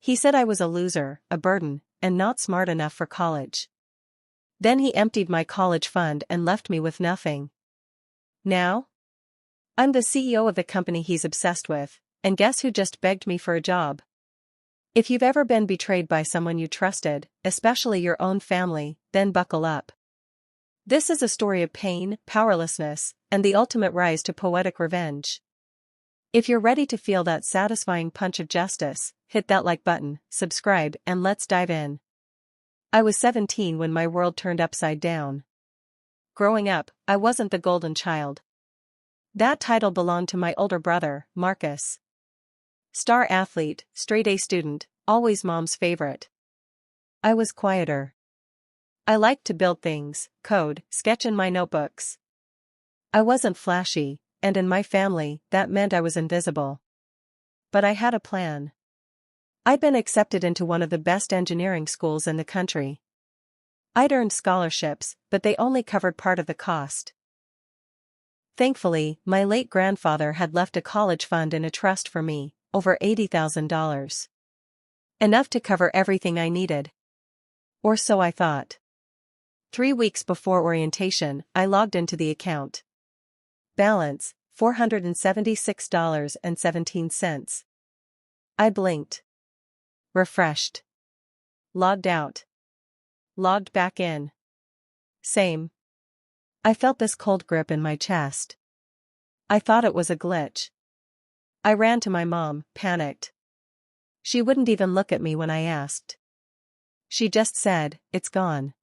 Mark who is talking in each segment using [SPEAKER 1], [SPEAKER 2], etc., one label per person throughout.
[SPEAKER 1] He said I was a loser, a burden, and not smart enough for college. Then he emptied my college fund and left me with nothing. Now? I'm the CEO of the company he's obsessed with, and guess who just begged me for a job? If you've ever been betrayed by someone you trusted, especially your own family, then buckle up. This is a story of pain, powerlessness, and the ultimate rise to poetic revenge. If you're ready to feel that satisfying punch of justice, hit that like button, subscribe, and let's dive in. I was 17 when my world turned upside down. Growing up, I wasn't the golden child. That title belonged to my older brother, Marcus. Star athlete, straight-A student, always mom's favorite. I was quieter. I liked to build things, code, sketch in my notebooks. I wasn't flashy, and in my family, that meant I was invisible. But I had a plan. I'd been accepted into one of the best engineering schools in the country. I'd earned scholarships, but they only covered part of the cost. Thankfully, my late grandfather had left a college fund in a trust for me, over $80,000. Enough to cover everything I needed. Or so I thought. 3 weeks before orientation, I logged into the account. Balance, $476.17. I blinked. Refreshed. Logged out. Logged back in. Same. I felt this cold grip in my chest. I thought it was a glitch. I ran to my mom, panicked. She wouldn't even look at me when I asked. She just said, "It's gone."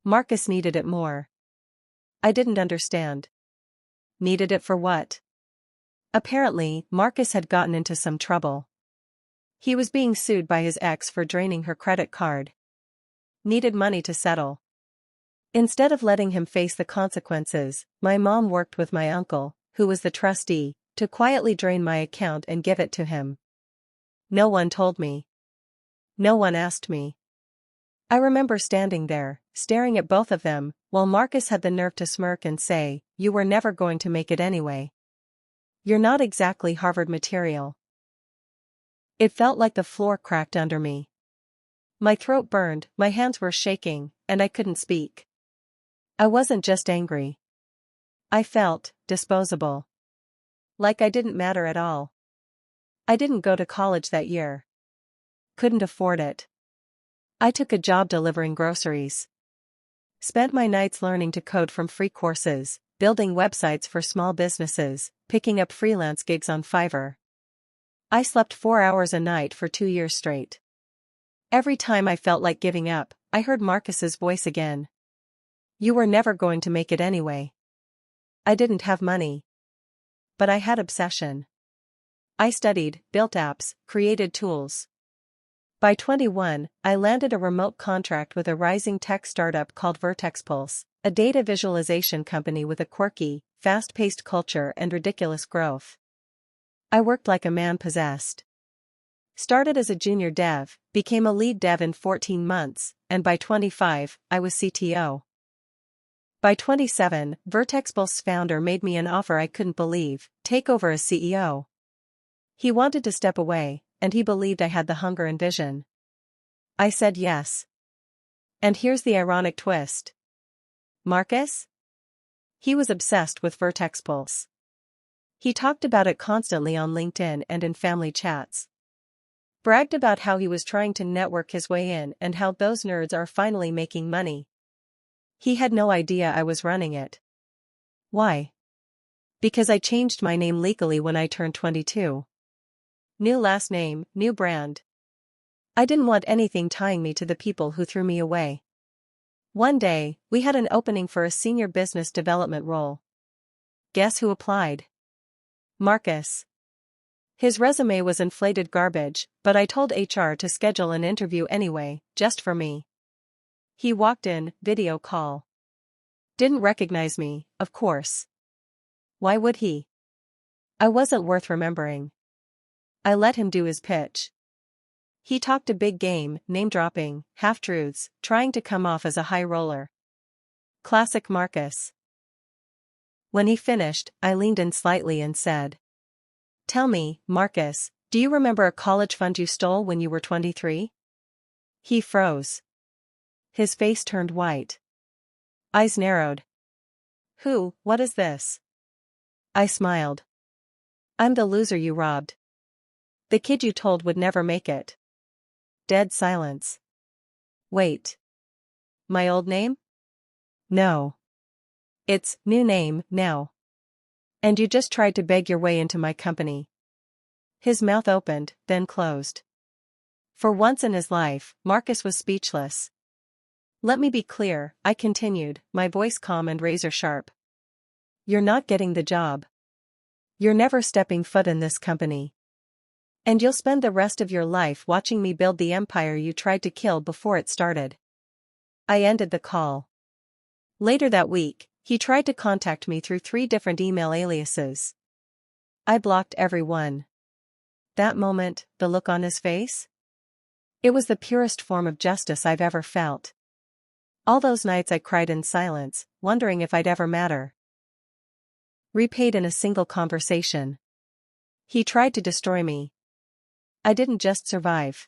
[SPEAKER 1] Marcus needed it more. I didn't understand. Needed it for what? Apparently, Marcus had gotten into some trouble. He was being sued by his ex for draining her credit card. Needed money to settle. Instead of letting him face the consequences, my mom worked with my uncle, who was the trustee, to quietly drain my account and give it to him. No one told me. No one asked me. I remember standing there, staring at both of them, while Marcus had the nerve to smirk and say, "You were never going to make it anyway. You're not exactly Harvard material." It felt like the floor cracked under me. My throat burned, my hands were shaking, and I couldn't speak. I wasn't just angry. I felt disposable. Like I didn't matter at all. I didn't go to college that year. Couldn't afford it. I took a job delivering groceries. Spent my nights learning to code from free courses, building websites for small businesses, picking up freelance gigs on Fiverr. I slept 4 hours a night for 2 years straight. Every time I felt like giving up, I heard Marcus's voice again. "You were never going to make it anyway." I didn't have money. But I had obsession. I studied, built apps, created tools. By 21, I landed a remote contract with a rising tech startup called VertexPulse, a data visualization company with a quirky, fast-paced culture and ridiculous growth. I worked like a man possessed. Started as a junior dev, became a lead dev in 14 months, and by 25, I was CTO. By 27, VertexPulse's founder made me an offer I couldn't believe: take over as CEO. He wanted to step away, and he believed I had the hunger and vision. I said yes. And here's the ironic twist. Marcus? He was obsessed with VertexPulse. He talked about it constantly on LinkedIn and in family chats. Bragged about how he was trying to network his way in and how those nerds are finally making money. He had no idea I was running it. Why? Because I changed my name legally when I turned 22. New last name, new brand. I didn't want anything tying me to the people who threw me away. One day, we had an opening for a senior business development role. Guess who applied? Marcus. His resume was inflated garbage, but I told HR to schedule an interview anyway, just for me. He walked in, video call. Didn't recognize me, of course. Why would he? I wasn't worth remembering. I let him do his pitch. He talked a big game, name-dropping, half-truths, trying to come off as a high roller. Classic Marcus. When he finished, I leaned in slightly and said, "Tell me, Marcus, do Do you remember a college fund you stole when you were 23? He froze. His face turned white. Eyes narrowed. What is this? I smiled. I'm the loser you robbed. The kid you told would never make it. Dead silence. Wait. My old name? No. It's new name now. And you just tried to beg your way into my company. His mouth opened, then closed. For once in his life, Marcus was speechless. Let me be clear, I continued, my voice calm and razor sharp. You're not getting the job. You're never stepping foot in this company. And you'll spend the rest of your life watching me build the empire you tried to kill before it started. I ended the call. Later that week, he tried to contact me through 3 different email aliases. I blocked every one. That moment, the look on his face? It was the purest form of justice I've ever felt. All those nights I cried in silence, wondering if I'd ever matter. Repaid in a single conversation. He tried to destroy me. I didn't just survive.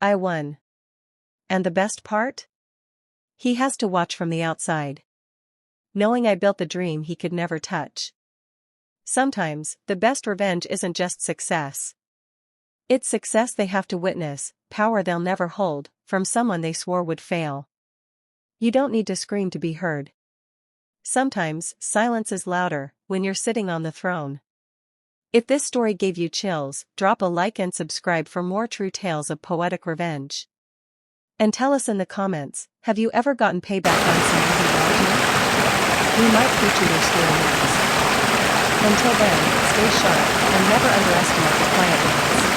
[SPEAKER 1] I won. And the best part? He has to watch from the outside. Knowing I built the dream he could never touch. Sometimes, the best revenge isn't just success. It's success they have to witness, power they'll never hold, from someone they swore would fail. You don't need to scream to be heard. Sometimes, silence is louder, when you're sitting on the throne. If this story gave you chills, drop a like and subscribe for more true tales of poetic revenge. And tell us in the comments, have you ever gotten payback on someone who robbed you? We might feature your story next. Until then, stay sharp, and never underestimate the quiet ones.